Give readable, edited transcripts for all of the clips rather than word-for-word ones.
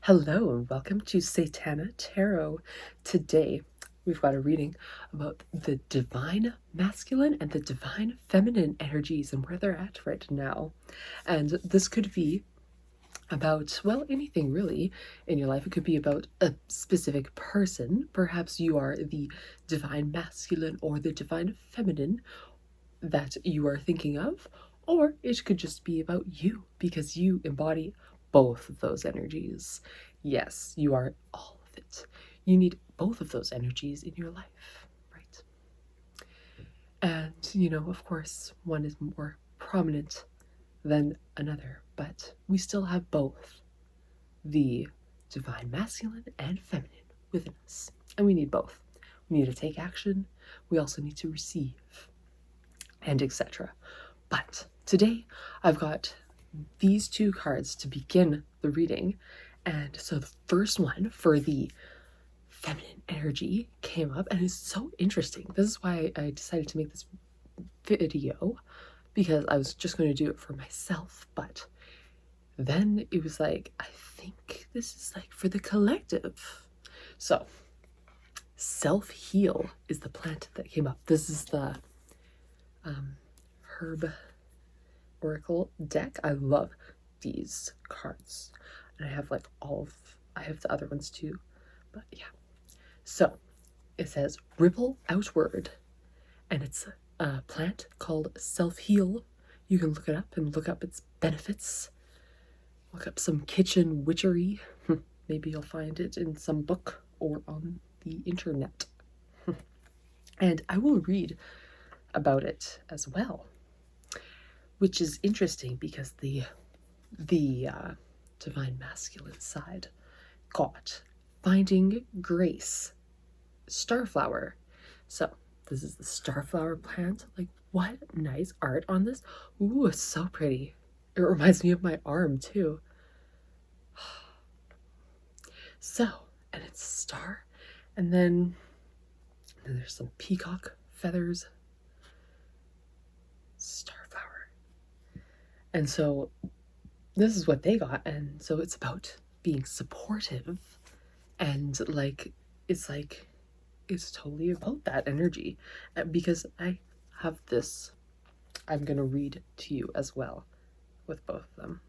Hello and welcome to Satana Tarot. Today we've got a reading about the divine masculine and the divine feminine energies and where they're at right now. And this could be about, well, anything really in your life. It could be about a specific person. Perhaps you are the divine masculine or the divine feminine that you are thinking of, or it could just be about you because you embody both of those energies. Yes, you are all of it. You need both of those energies in your life, right? And, of course, one is more prominent than another, but we still have both the divine masculine and feminine within us. And we need both. We need to take action, we also need to receive, and etc. But today I've got these two cards to begin the reading. And so the first one for the feminine energy came up, and it's so interesting. This is why I decided to make this video, because I was just going to do it for myself, but then it was like, I think this is like for the collective. So self-heal is the plant that came up. This is the herb oracle deck. I love these cards, and I have like I have the other ones too, but yeah. So it says ripple outward, and it's a plant called self-heal. You can look it up and look up its benefits. Look up some kitchen witchery. Maybe you'll find it in some book or on the internet. And I will read about it as well, which is interesting because the divine masculine side got finding grace, starflower. So this is the starflower plant. Like, what nice art on this. Ooh, it's so pretty. It reminds me of my arm too. So, and it's a star, and then there's some peacock feathers, starflower. And so this is what they got, and so it's about being supportive, and it's totally about that energy. Because I have this, I'm gonna read to you as well with both of them.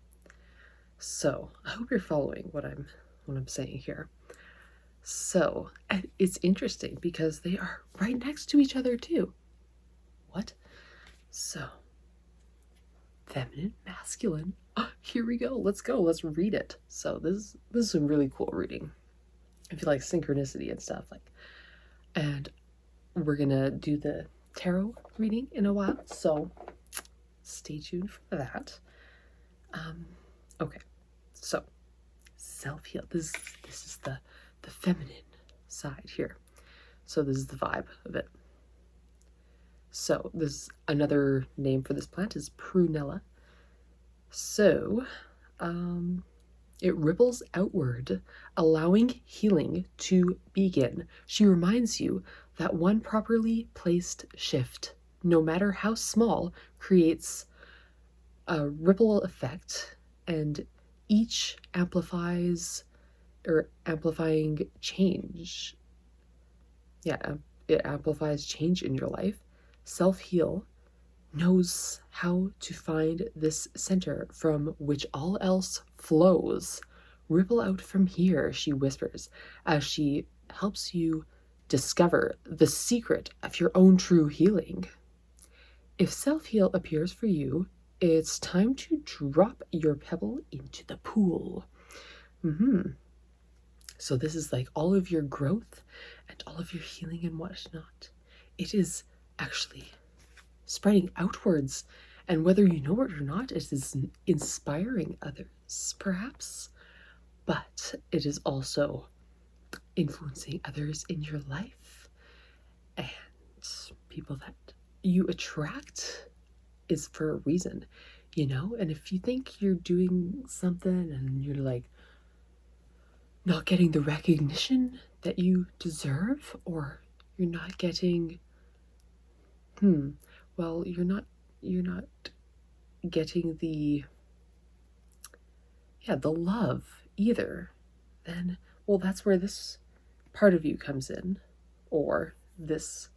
So I hope you're following what I'm saying here. So it's interesting because they are right next to each other too. What? So feminine, masculine. Oh, here we go. Let's go. Let's read it. So this is a really cool reading. If you like synchronicity and stuff, and we're gonna do the tarot reading in a while, so stay tuned for that. Okay, so self-heal. This is the feminine side here. So this is the vibe of it. So this, another name for this plant is prunella. So it ripples outward, allowing healing to begin. She reminds you that one properly placed shift, no matter how small, creates a ripple effect, and each amplifying change. Yeah, it amplifies change in your life. Self-heal knows how to find this center from which all else flows. Ripple out from here, she whispers, as she helps you discover the secret of your own true healing. If self-heal appears for you, it's time to drop your pebble into the pool. So this is like all of your growth and all of your healing and whatnot. It is actually spreading outwards, and whether you know it or not, it is inspiring others, perhaps, but it is also influencing others in your life, and people that you attract is for a reason, and if you think you're doing something and you're like not getting the recognition that you deserve, or you're not getting well, you're not getting the love either. then, well, that's where this part of you comes in, or this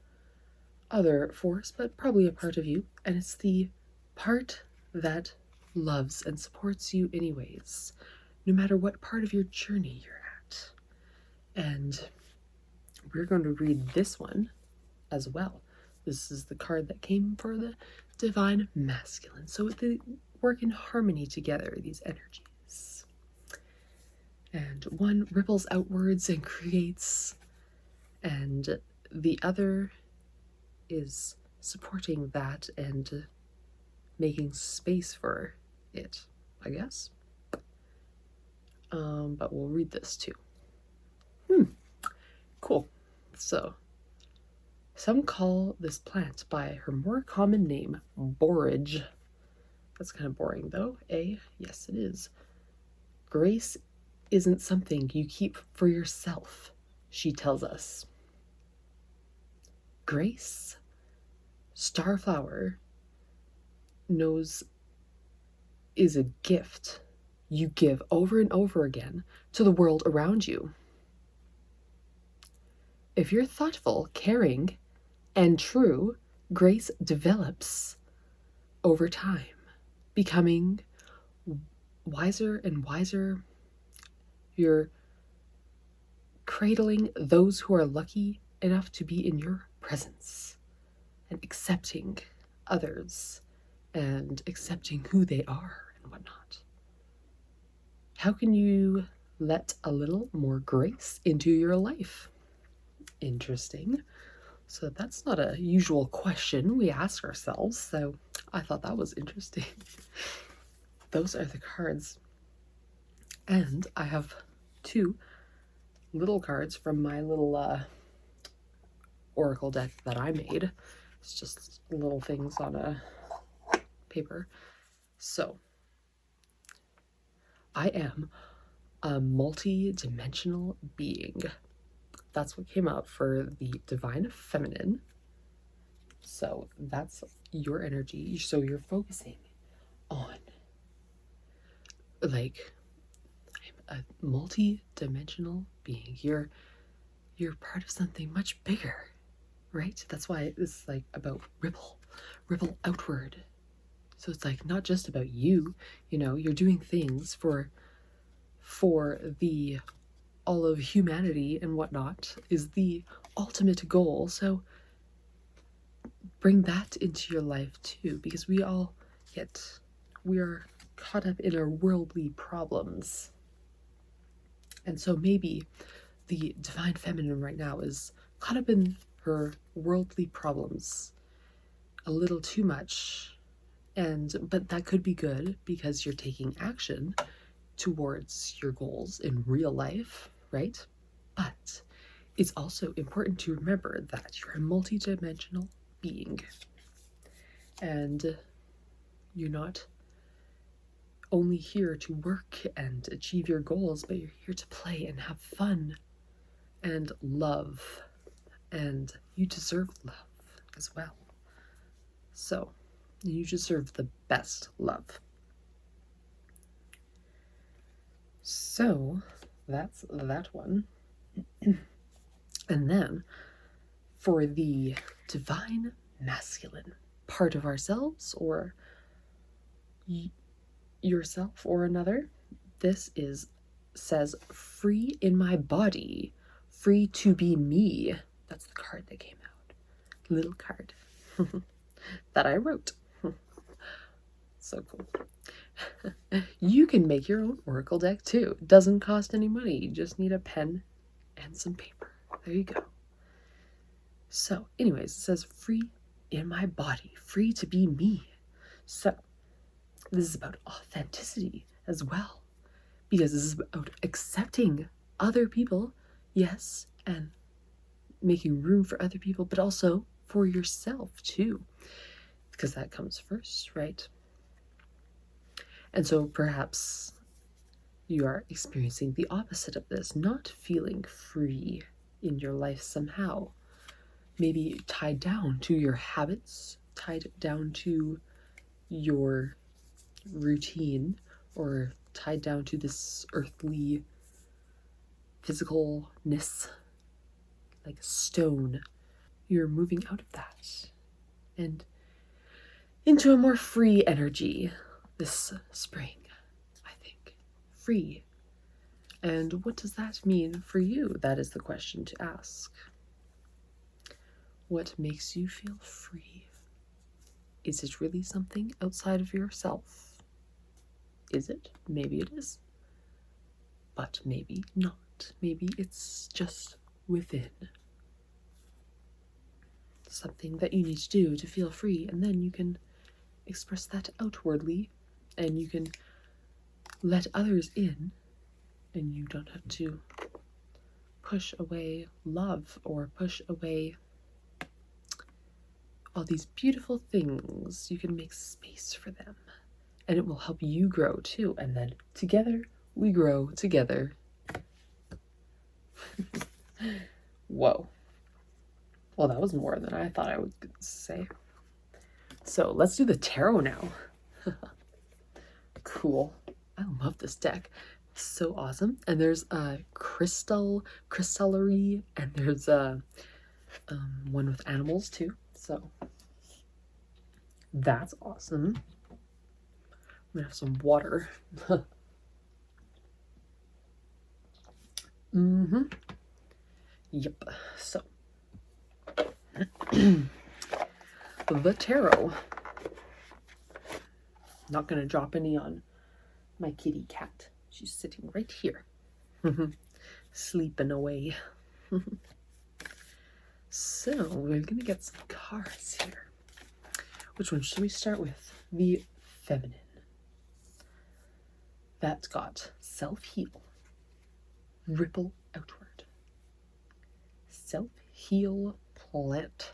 other force, but probably a part of you, and it's the part that loves and supports you anyways, no matter what part of your journey you're at. And we're going to read this one as well. This is the card that came for the divine masculine. So they work in harmony together, these energies. And one ripples outwards and creates, and the other is supporting that and making space for it, I guess. But we'll read this too. Cool. So, some call this plant by her more common name, borage. That's kind of boring though, eh? Yes, it is. Grace isn't something you keep for yourself, she tells us. Grace, starflower, knows is a gift you give over and over again to the world around you. If you're thoughtful, caring, and true, grace develops over time, becoming wiser and wiser. You're cradling those who are lucky enough to be in your presence and accepting others and accepting who they are and whatnot. How can you let a little more grace into your life? Interesting. So that's not a usual question we ask ourselves, so I thought that was interesting. Those are the cards. And I have 2 little cards from my little oracle deck that I made. It's just little things on a paper. So, I am a multi-dimensional being. That's what came up for the divine feminine. So that's your energy. So you're focusing on, like, I'm a multi-dimensional being. You're part of something much bigger, right? That's why it's like about ripple outward. So it's like not just about you, you're doing things for the all of humanity and whatnot is the ultimate goal. So bring that into your life too, because we are caught up in our worldly problems. And so maybe the divine feminine right now is caught up in her worldly problems a little too much. But that could be good because you're taking action towards your goals in real life, right? But it's also important to remember that you're a multidimensional being. And you're not only here to work and achieve your goals, but you're here to play and have fun and love. And you deserve love as well. So, you deserve the best love. So, that's that one. And then, for the divine masculine part of ourselves, or yourself or another, this says free in my body, free to be me. That's the card that came out. Little card that I wrote. So cool. You can make your own oracle deck too. It doesn't cost any money. You just need a pen and some paper. There you go. So anyways, it says free in my body, free to be me. So this is about authenticity as well, because this is about accepting other people, yes, and making room for other people, but also for yourself too, because that comes first, right? And so perhaps you are experiencing the opposite of this, not feeling free in your life somehow. Maybe tied down to your habits, tied down to your routine, or tied down to this earthly physicalness, like a stone. You're moving out of that and into a more free energy this spring, I think. Free. And what does that mean for you? That is the question to ask. What makes you feel free? Is it really something outside of yourself? Is it? Maybe it is. But maybe not. Maybe it's just within. Something that you need to do to feel free, and then you can express that outwardly, and you can let others in, and you don't have to push away love or push away all these beautiful things. You can make space for them, and it will help you grow too, and then together we grow together. Whoa. Well, that was more than I thought I would say. So let's do the tarot now. Cool. I love this deck. So awesome. And there's a crystallery, and there's a one with animals too. So that's awesome. I'm gonna have some water. Yep. So the tarot. Not gonna drop any on my kitty cat. She's sitting right here. Sleeping away. So we're gonna get some cards here. Which one should we start with? The feminine. That's got self-heal, ripple outward, self-heal, plant.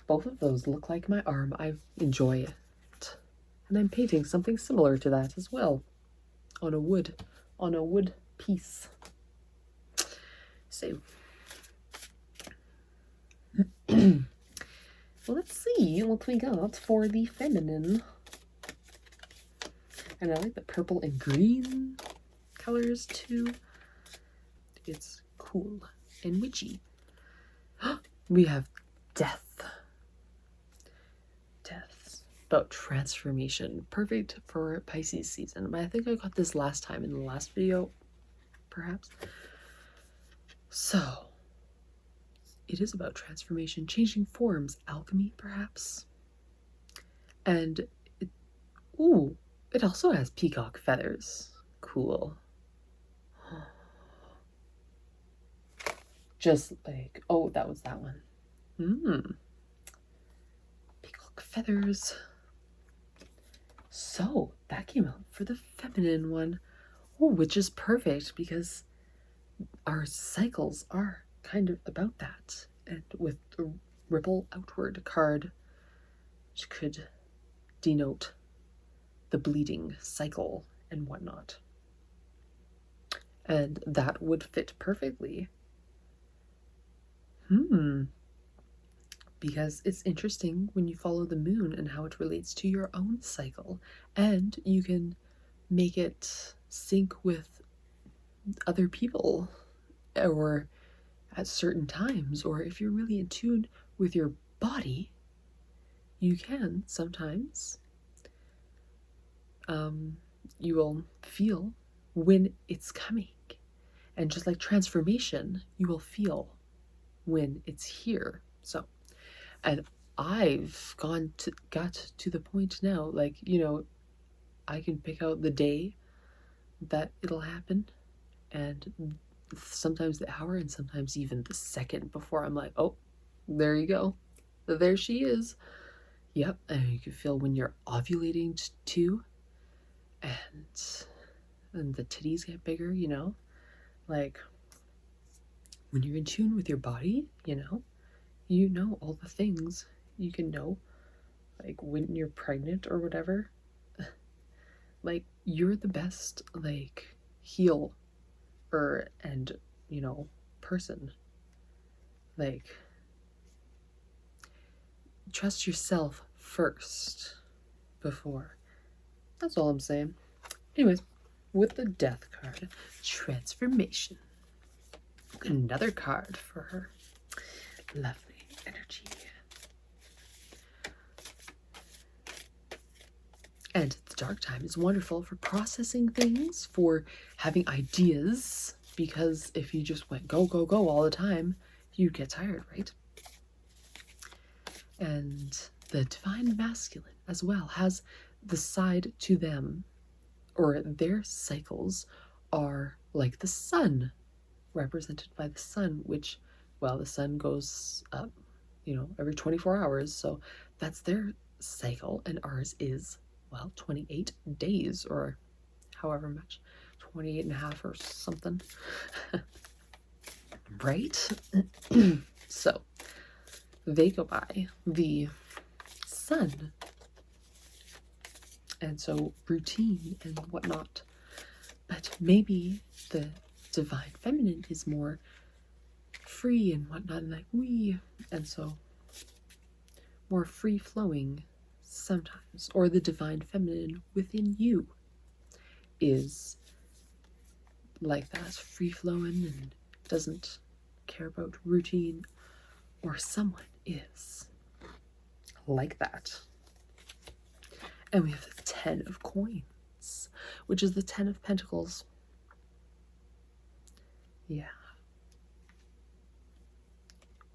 Both of those look like my arm. I enjoy it. And I'm painting something similar to that as well. On a wood piece. So well, let's see what we got for the feminine. And I like the purple and green colors too. It's cool and witchy. We have death. Death's about transformation. Perfect for Pisces season. But I think I got this last time in the last video, perhaps. So, it is about transformation, changing forms, alchemy, perhaps. And it also has peacock feathers. Cool. Just like, oh, that was that one. Peacock feathers. So, that came out for the feminine one. Oh, which is perfect because our cycles are kind of about that. And with the ripple outward card, which could denote the bleeding cycle and whatnot. And that would fit perfectly. Because it's interesting when you follow the moon and how it relates to your own cycle. And you can make it sync with other people or at certain times. Or if you're really in tune with your body, you can sometimes you will feel when it's coming. And just like transformation, you will feel when it's here. So, and I've got to the point now, like, you know, I can pick out the day that it'll happen, and sometimes the hour, and sometimes even the second before I'm like, oh, there you go. There she is. Yep, and you can feel when you're ovulating too, and the titties get bigger, you know? Like, when you're in tune with your body, you know all the things you can know, like when you're pregnant or whatever. Like, you're the best, like, healer and, you know, person. Like, trust yourself first before. That's all I'm saying. Anyways, with the death card, transformation. Another card for her. Lovely energy. And the dark time is wonderful for processing things, for having ideas, because if you just went go, go, go all the time, you'd get tired, right? And the divine masculine as well has the side to them, or their cycles are like the sun, represented by the sun, which, well, the sun goes up, every 24 hours. So that's their cycle. And ours is, well, 28 days or however much, 28 and a half or something. Right? So they go by the sun. And so routine and whatnot. But maybe the divine feminine is more free and whatnot, and like we, and so more free flowing sometimes. Or the divine feminine within you is like that, free flowing and doesn't care about routine, or someone is like that. And we have the 10 of coins, which is the 10 of pentacles. Yeah.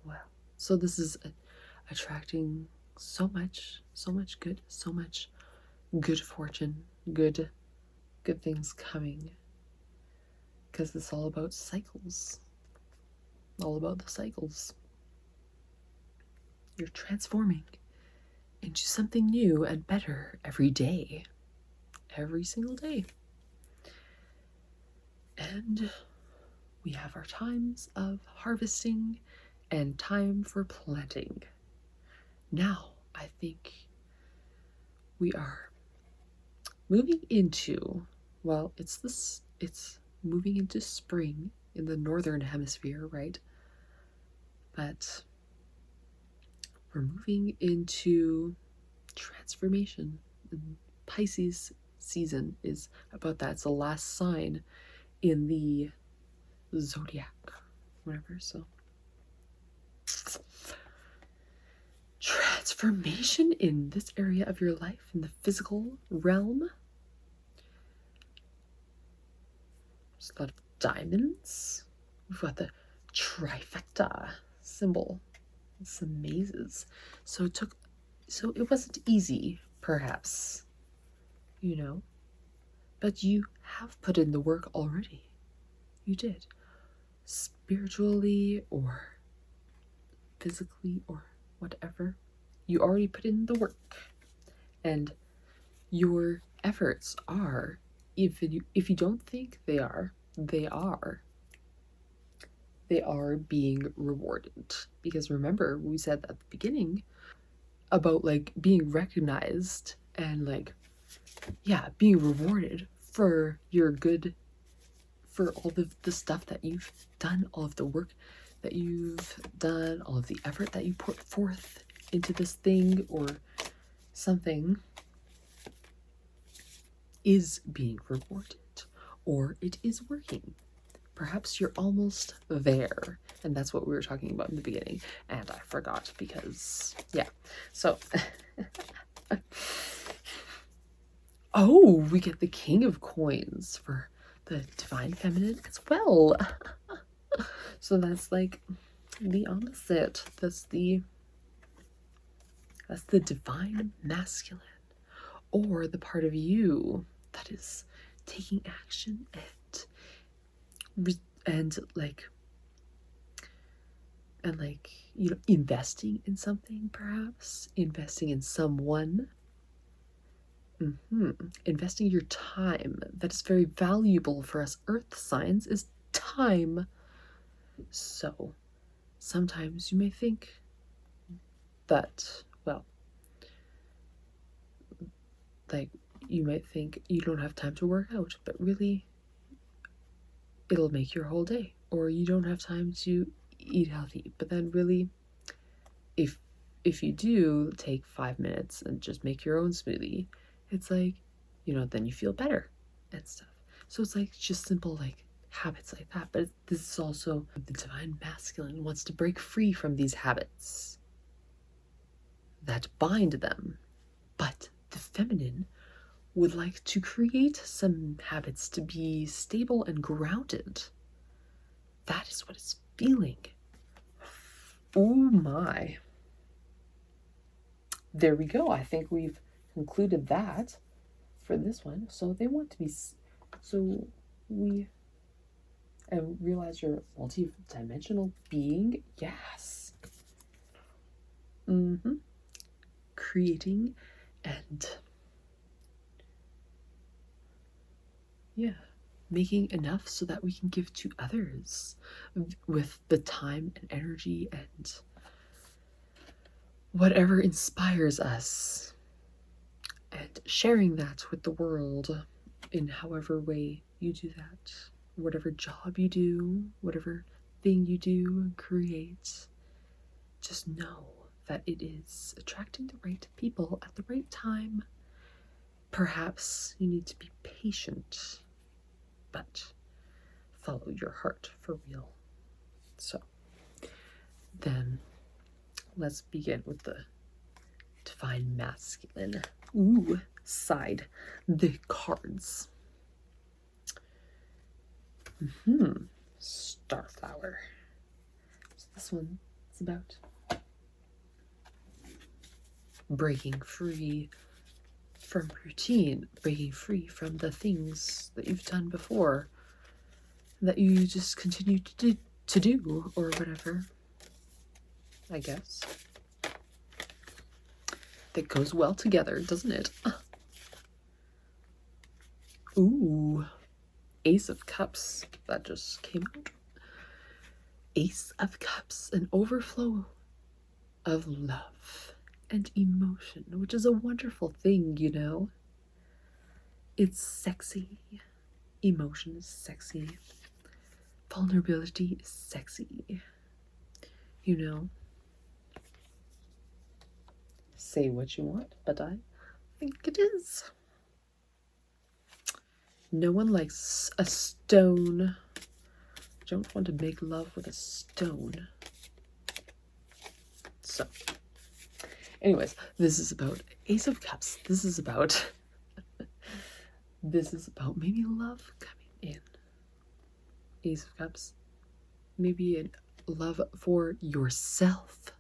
Well, so this is attracting so much good, so much good fortune, good things coming, because it's all about cycles, all about the cycles. You're transforming into something new and better every day, every single day. And we have our times of harvesting and time for planting. Now, I think we are moving into, well, it's moving into spring in the northern hemisphere, right? But we're moving into transformation. And Pisces season is about that. It's the last sign in the zodiac, whatever. So transformation in this area of your life, in the physical realm. There's a lot of diamonds. We've got the trifecta symbol. Some mazes. So it wasn't easy, perhaps, but you have put in the work already. You did. Spiritually or physically or whatever. You already put in the work. And your efforts are, if you don't think they are being rewarded. Because remember, we said at the beginning about like being recognized and like, yeah, being rewarded for your good, for all of the stuff that you've done, all of the work that you've done, all of the effort that you put forth into this thing or something is being rewarded, or it is working. Perhaps you're almost there. And that's what we were talking about in the beginning. And I forgot because, yeah. So, oh, we get the King of Coins for the divine feminine as well. So that's like the opposite. That's the divine masculine, or the part of you that is taking action and investing in something, perhaps investing in someone. Investing your time. That is very valuable for us earth signs, is time. So sometimes you may think that, well, like you might think you don't have time to work out, but really it'll make your whole day. Or you don't have time to eat healthy, but then really if you do take 5 minutes and just make your own smoothie, it's like, then you feel better and stuff. So it's like just simple, like habits like that. But this is also the divine masculine wants to break free from these habits that bind them. But the feminine would like to create some habits to be stable and grounded. That is what it's feeling. Oh my. There we go. I think we've concluded that for this one. So they want to be, so we realize you're a multi-dimensional being. Yes. Creating and making enough so that we can give to others with the time and energy and whatever inspires us, and sharing that with the world in however way you do that, whatever job you do, whatever thing you do and create. Just know that it is attracting the right people at the right time. Perhaps you need to be patient, but follow your heart for real. So then let's begin with the divine masculine side, the cards. Starflower. So this one is about breaking free from routine, breaking free from the things that you've done before that you just continue to do or whatever, I guess. That goes well together, doesn't it? Ooh, Ace of Cups. That just came out. Ace of Cups, an overflow of love and emotion, which is a wonderful thing, you know? It's sexy. Emotion is sexy. Vulnerability is sexy. You know? Say what you want, but I think it is. No one likes a stone. Don't want to make love with a stone. So, anyways, this is about Ace of Cups. This is about maybe love coming in. Ace of Cups. Maybe a love for yourself.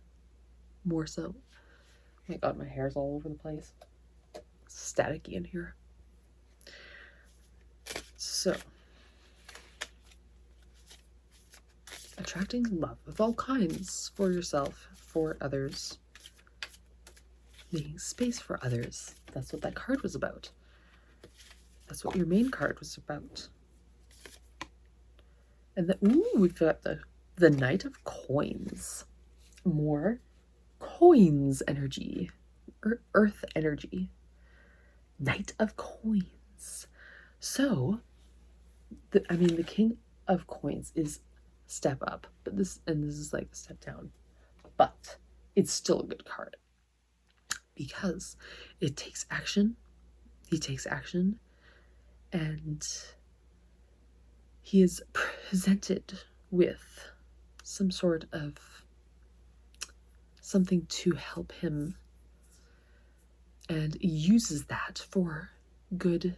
More so. Oh my god, my hair's all over the place. It's staticky in here. So, attracting love of all kinds for yourself, for others. Making space for others. That's what that card was about. That's what your main card was about. And then, we've got the Knight of Coins. More coins energy. Earth energy. Knight of Coins. So, the King of Coins is step up, but this is like a step down. But it's still a good card because it takes action. He takes action, and he is presented with some sort of something to help him, and uses that for good,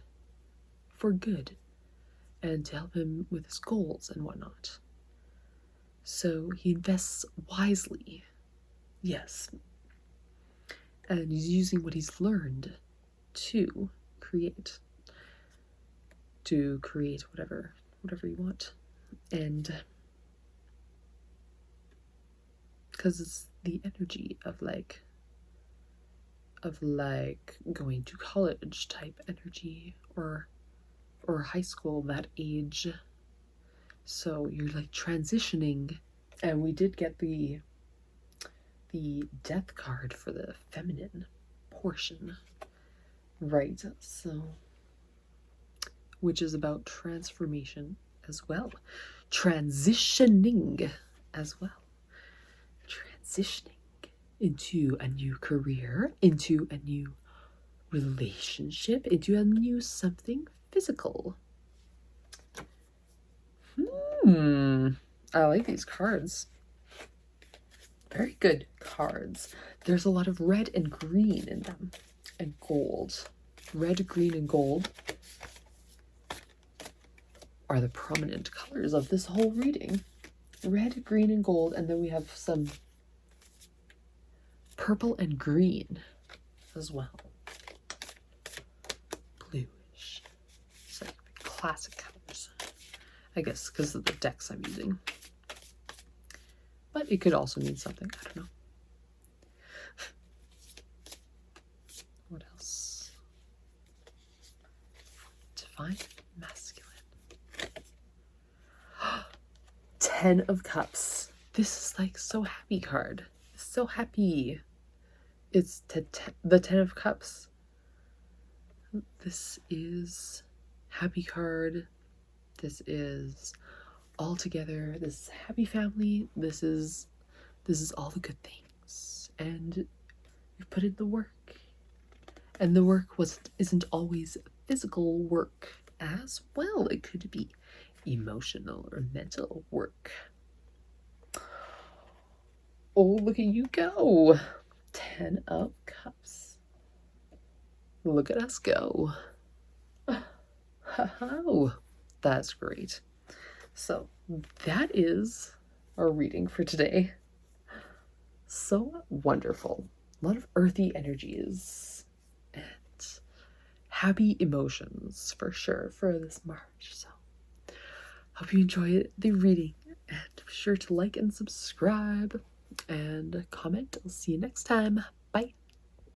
and to help him with his goals and whatnot. So he invests wisely, yes, and he's using what he's learned to create whatever you want. And because it's the energy of like going to college type energy, or high school, that age. So you're like transitioning. And we did get the death card for the feminine portion, right? So, which is about transformation as well, transitioning as well, transitioning into a new career, into a new relationship, into a new something physical. I like these cards. Very good cards. There's a lot of red and green in them, and gold. Red, green, and gold are the prominent colors of this whole reading. Red, green, and gold, and then we have some purple and green as well. Bluish. It's like classic colors, I guess, because of the decks I'm using. But it could also mean something. I don't know. What else? Divine masculine. 10 of Cups. This is like so happy card. So happy. It's the 10 of Cups. This is happy card. This is all together. This is happy family. This is all the good things. And you put in the work. And the work isn't always physical work as well. It could be emotional or mental work. Oh, look at you go. 10 of Cups. Look at us go. Oh, that's great. So that is our reading for today. So wonderful. A lot of earthy energies and happy emotions for sure for this March. So hope you enjoyed the reading, and be sure to like and subscribe and comment. I'll see you next time.